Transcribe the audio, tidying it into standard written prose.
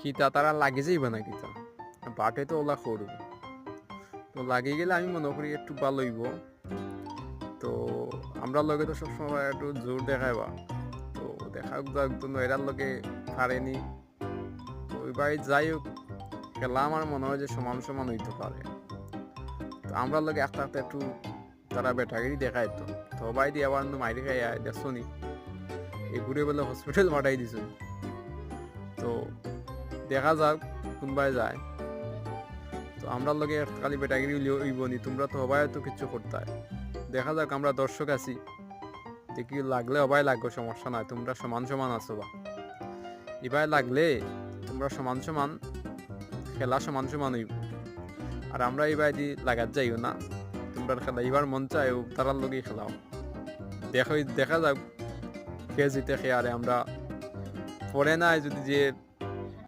কিতা তারা লাগে যাইব না কিতা বাটে তো ওলা করব তো লাগে গেলে আমি মনে করি একটু ভালো হইব। তো আমরা লগে তো সবসময় একটু জোর দেখাইবা তো দেখা তো এরার লগে পারেনি তো ওই বাড়ি যাই হোক খেলা আমার মনে হয় যে সমান সমান হইতে পারে। তো আমরা লগে আস্তে আস্তে একটু তারা বেটাগিরি দেখায় তো বাই দিয়ে আবার মাইরে খাই দেখছো নি এই ঘুরে বলে হসপিটাল মাঠাই দিছ। তো দেখা যাক কোনবাই যায়। তো আমরা লগে খালি বেটাগিরি হইব নি, তোমরা তো হবাই তো কিছু করতে হয়। দেখা যাক, আমরা দর্শক আছি, দেখি লাগলে হবাই লাগবে, সমস্যা নাই, তোমরা সমান সমান আছো বা এবার লাগলে তোমরা সমান সমান খেলা সমান সমান হইব। আর আমরা এবার দি লাগাত যাইও না, তোমরা খেলা এবার মন চায় তারার লগেই খেলাও। দেখা যাক কে জিতে, খে আরে আমরা পরে নাই যদি যে